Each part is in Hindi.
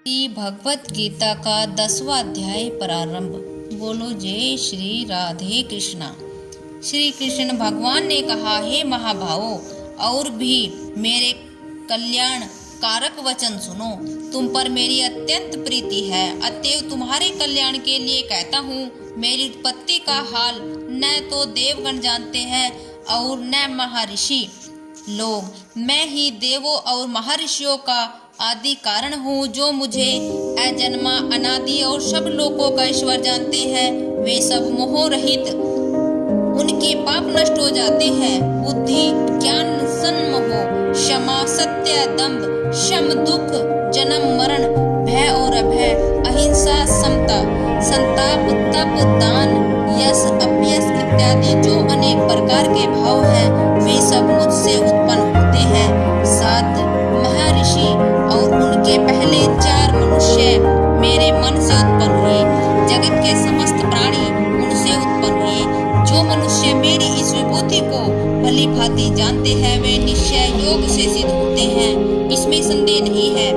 श्री भगवत गीता का 10वां अध्याय प्रारंभ। बोलो जय श्री राधे कृष्णा। श्री कृष्ण भगवान ने कहा, हे महाभावों, और भी मेरे कल्याण कारक वचन सुनो। तुम पर मेरी अत्यंत प्रीति है, अतएव तुम्हारे कल्याण के लिए कहता हूँ। मेरी उत्पत्ति का हाल न तो देवगण जानते हैं और न महर्षि लोग। मैं ही देवों और महर्षियों का आदि कारण हूँ, जो मुझे अजन्मा अनादि और सब लोकों का ईश्वर जानते हैं। वे सब मोह रहित, उनके पाप नष्ट हो जाते हैं। बुद्धि, ज्ञान, सन्मोह, क्षमा, सत्य, दंभ, शम, दुख, जन्म मरण, भय और अभय, अहिंसा, समता, संताप, तप, दान, यश, अपयश इत्यादि जो अनेक प्रकार के भाव हैं, वे सब मुझसे उत्पन्न होते हैं। 7 महर्षि और उनके पहले 4 मनुष्य मेरे मन से उत्पन्न हुए। जगत के समस्त प्राणी उनसे उत्पन्न हुए। जो मनुष्य मेरी इस विभूति को भली भांति जानते हैं, वे निश्चय योग से सिद्ध होते हैं, इसमें संदेह नहीं है।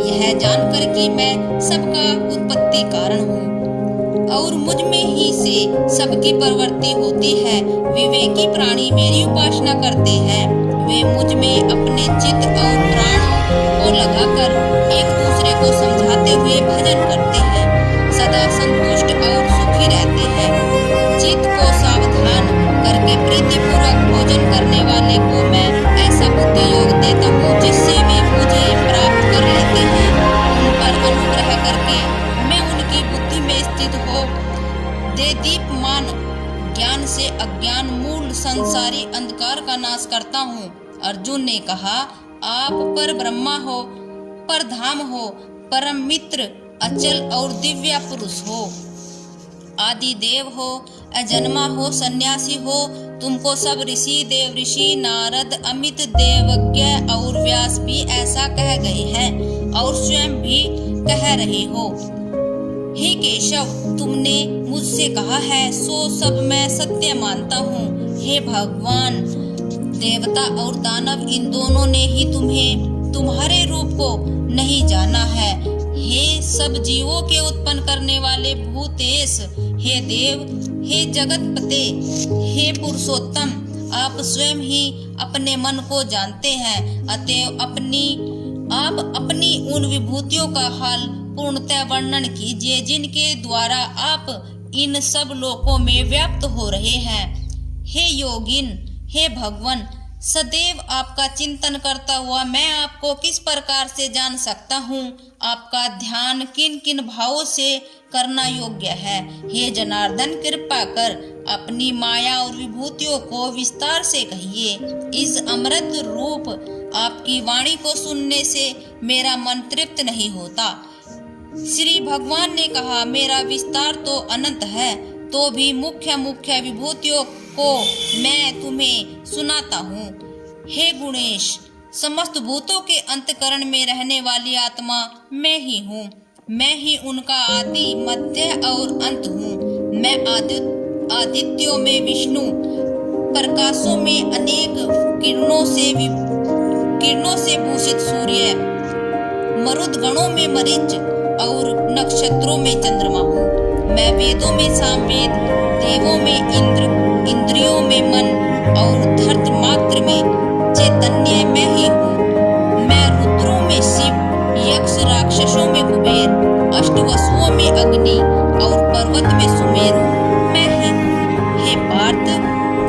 यह जानकर कि मैं सबका उत्पत्ति कारण हूँ और मुझ में ही से सबकी प्रवृत्ति होती है, विवेकी प्राणी मेरी उपासना करते हैं। वे मुझ में अपने चित्त और प्राण को लगाकर एक दूसरे को समझाते हुए भजन करते हैं, सदा संतुष्ट और सुखी रहते हैं। चित्त को सावधान करके प्रीतिपूर्वक भोजन करने वाले को मैं ऐसा बुद्धि योग देता हूँ, जिससे वे मुझे प्राप्त कर लेते हैं। उन पर अनुग्रह करके मैं उनकी बुद्धि में स्थित हो दे दीप्यमान ज्ञान से अज्ञान मूल संसारी अंधकार का नाश करता हूँ। अर्जुन ने कहा, आप पर ब्रह्मा हो, पर धाम हो, परम मित्र, अचल और दिव्य पुरुष हो, आदि देव हो, अजन्मा हो, सन्यासी हो। तुमको सब ऋषि, देव ऋषि, नारद, अमित, देवज्ञ और व्यास भी ऐसा कह गए हैं और स्वयं भी कह रहे हो। हे केशव, तुमने मुझसे कहा है सो सब मैं सत्य मानता हूँ। हे भगवान, देवता और दानव इन दोनों ने ही तुम्हें तुम्हारे रूप को नहीं जाना है। हे सब जीवों के उत्पन्न करने वाले भूतेश, हे देव, हे जगतपते, हे पुरुषोत्तम, आप स्वयं ही अपने मन को जानते हैं। अतएव आप अपनी उन विभूतियों का हाल पूर्णतः वर्णन कीजिए, जिनके द्वारा आप इन सब लोकों में व्याप्त हो रहे हैं। हे योगिन, हे भगवान, सदैव आपका चिंतन करता हुआ मैं आपको किस प्रकार से जान सकता हूँ? आपका ध्यान किन किन भावों से करना योग्य है? हे जनार्दन, कृपा कर अपनी माया और विभूतियों को विस्तार से कहिए। इस अमृत रूप आपकी वाणी को सुनने से मेरा मन तृप्त नहीं होता। श्री भगवान ने कहा, मेरा विस्तार तो अनंत है, तो भी मुख्य मुख्य विभूतियों को मैं तुम्हें सुनाता हूँ। हे गुणेश, समस्त भूतों के अंतकरण में रहने वाली आत्मा मैं ही हूँ। मैं ही उनका आदि, मध्य और अंत हूँ। मैं आदित्यों में विष्णु, प्रकाशों में अनेक किरणों से भूषित सूर्य, मरुद गणों में मरीच और नक्षत्रों में चंद्रमा हूँ। मैं वेदों में सामवेद, देवों में इंद्र, इंद्रियों में मन और धर्त मात्र में चैतन्य मैं ही हूँ। मैं रुद्रों में शिव, यक्ष राक्षसों में कुबेर, अष्टवसुओं में अग्नि और पर्वत में सुमेरु मैं ही हूँ। हे पार्थ,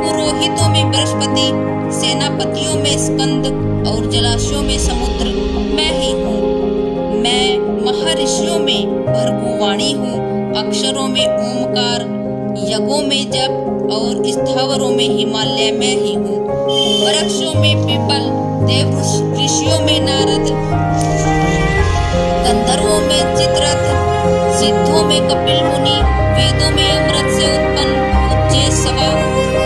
पुरोहितों में बृहस्पति, सेनापतियों में स्कंद और जलाशयों में समुद्र मैं ही हूँ। मैं महर्षियों में भर्गुवाणी हूँ, अक्षरों में ओमकार, यज्ञों में जप और स्थावरों में हिमालय मैं ही हूँ। वृक्षों में पीपल, देव ऋषियों में नारद, गंधर्वों में चित्ररथ, सिद्धों में कपिल मुनि, वेदों में अमृत से उत्पन्न उच्चैःसवा,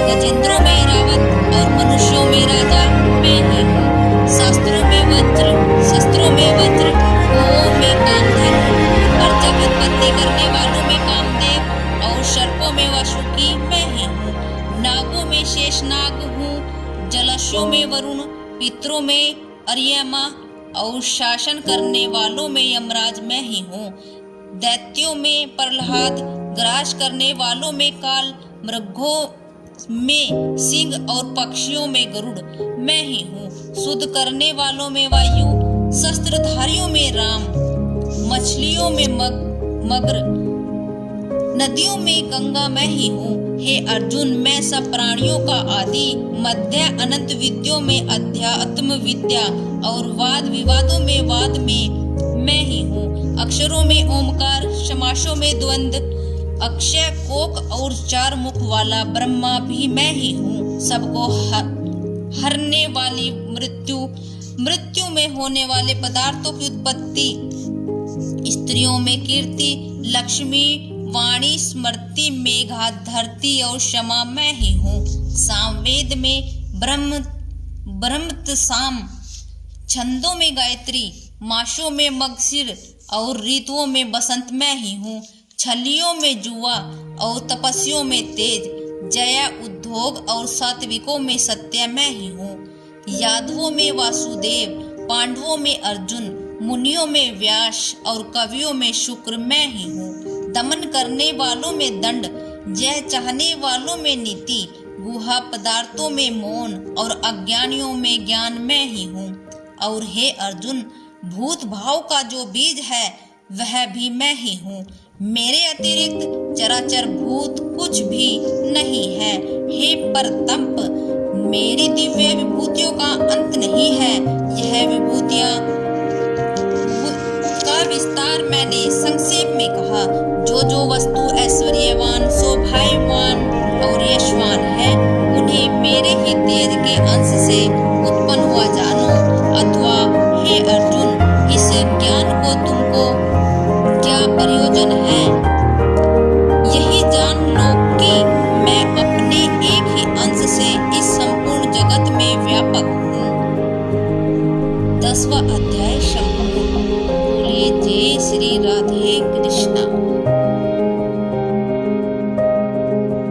गजेंद्रों में रावत और मनुष्यों में राजा मैं ही हूँ। शास्त्रों में वज्र, शस्त्रों में वज्र, गौओं में कामधेनु, प्रजा की उत्पत्ति करने वालों में कामदेव और सर्पों में वासुकी मैं ही हूँ। नागों में शेषनाग हूँ, जलाशयों में वरुण, पितरों में अर्यमा, और शासन करने वालों में यमराज मैं ही हूँ। दैत्यों में प्रहलाद, ग्रास करने वालों में काल, मृगों में सिंह और पक्षियों में गरुड़ मैं ही हूँ। शुद्ध करने वालों में वायु, शस्त्रधारियों में राम, मछलियों में मगर, नदियों में गंगा मैं ही हूँ। हे अर्जुन, मैं सब प्राणियों का आदि, मध्य, अनंत विद्यों में अध्यात्म विद्या और वाद विवादों में वाद में मैं ही हूँ। अक्षरों में ओमकार, समासों में द्वंद्व, अक्षय, कोक और 4 मुख वाला ब्रह्मा भी मैं ही हूँ। सबको हरने वाली मृत्यु, मृत्यु में होने वाले पदार्थों की उत्पत्ति, स्त्रियों में कीर्ति, लक्ष्मी, वाणी, स्मृति, मेघा, धरती और क्षमा मैं ही हूँ। सामवेद में ब्रह्म साम, छंदों में गायत्री, मासों में मगशिर और ऋतुओं में बसंत मैं ही हूँ। छलियों में जुआ और तपस्वियों में तेज, जया, उद्योग और सात्विकों में सत्य मैं ही हूँ। यादवों में वासुदेव, पांडवों में अर्जुन, मुनियों में व्यास और कवियों में शुक्र मैं ही हूँ। दमन करने वालों में दंड, जय चाहने वालों में नीति, गुहा पदार्थों में मौन और अज्ञानियों में ज्ञान मैं ही हूँ। और हे अर्जुन, भूत भाव का जो बीज है वह भी मैं ही हूँ। मेरे अतिरिक्त चराचर भूत कुछ भी नहीं है। हे परतंप, मेरी दिव्य विभूतियों का अंत नहीं है। यह विभूतियाँ का विस्तार मैंने संक्षेप में कहा। जो वस्तु ऐश्वर्यवान, शोभायमान और यशवान है, उन्हें मेरे ही तेज के अंश से उत्पन्न हुआ जानो। अथवा हे अर्जुन, इस ज्ञान को तुमको क्या प्रयोजन है? यही जान लो कि मैं अपने एक ही अंश से इस संपूर्ण जगत में व्यापक हूँ। 10वां अध्याय संपूर्ण। बोलिए जय श्री राधे कृष्णा।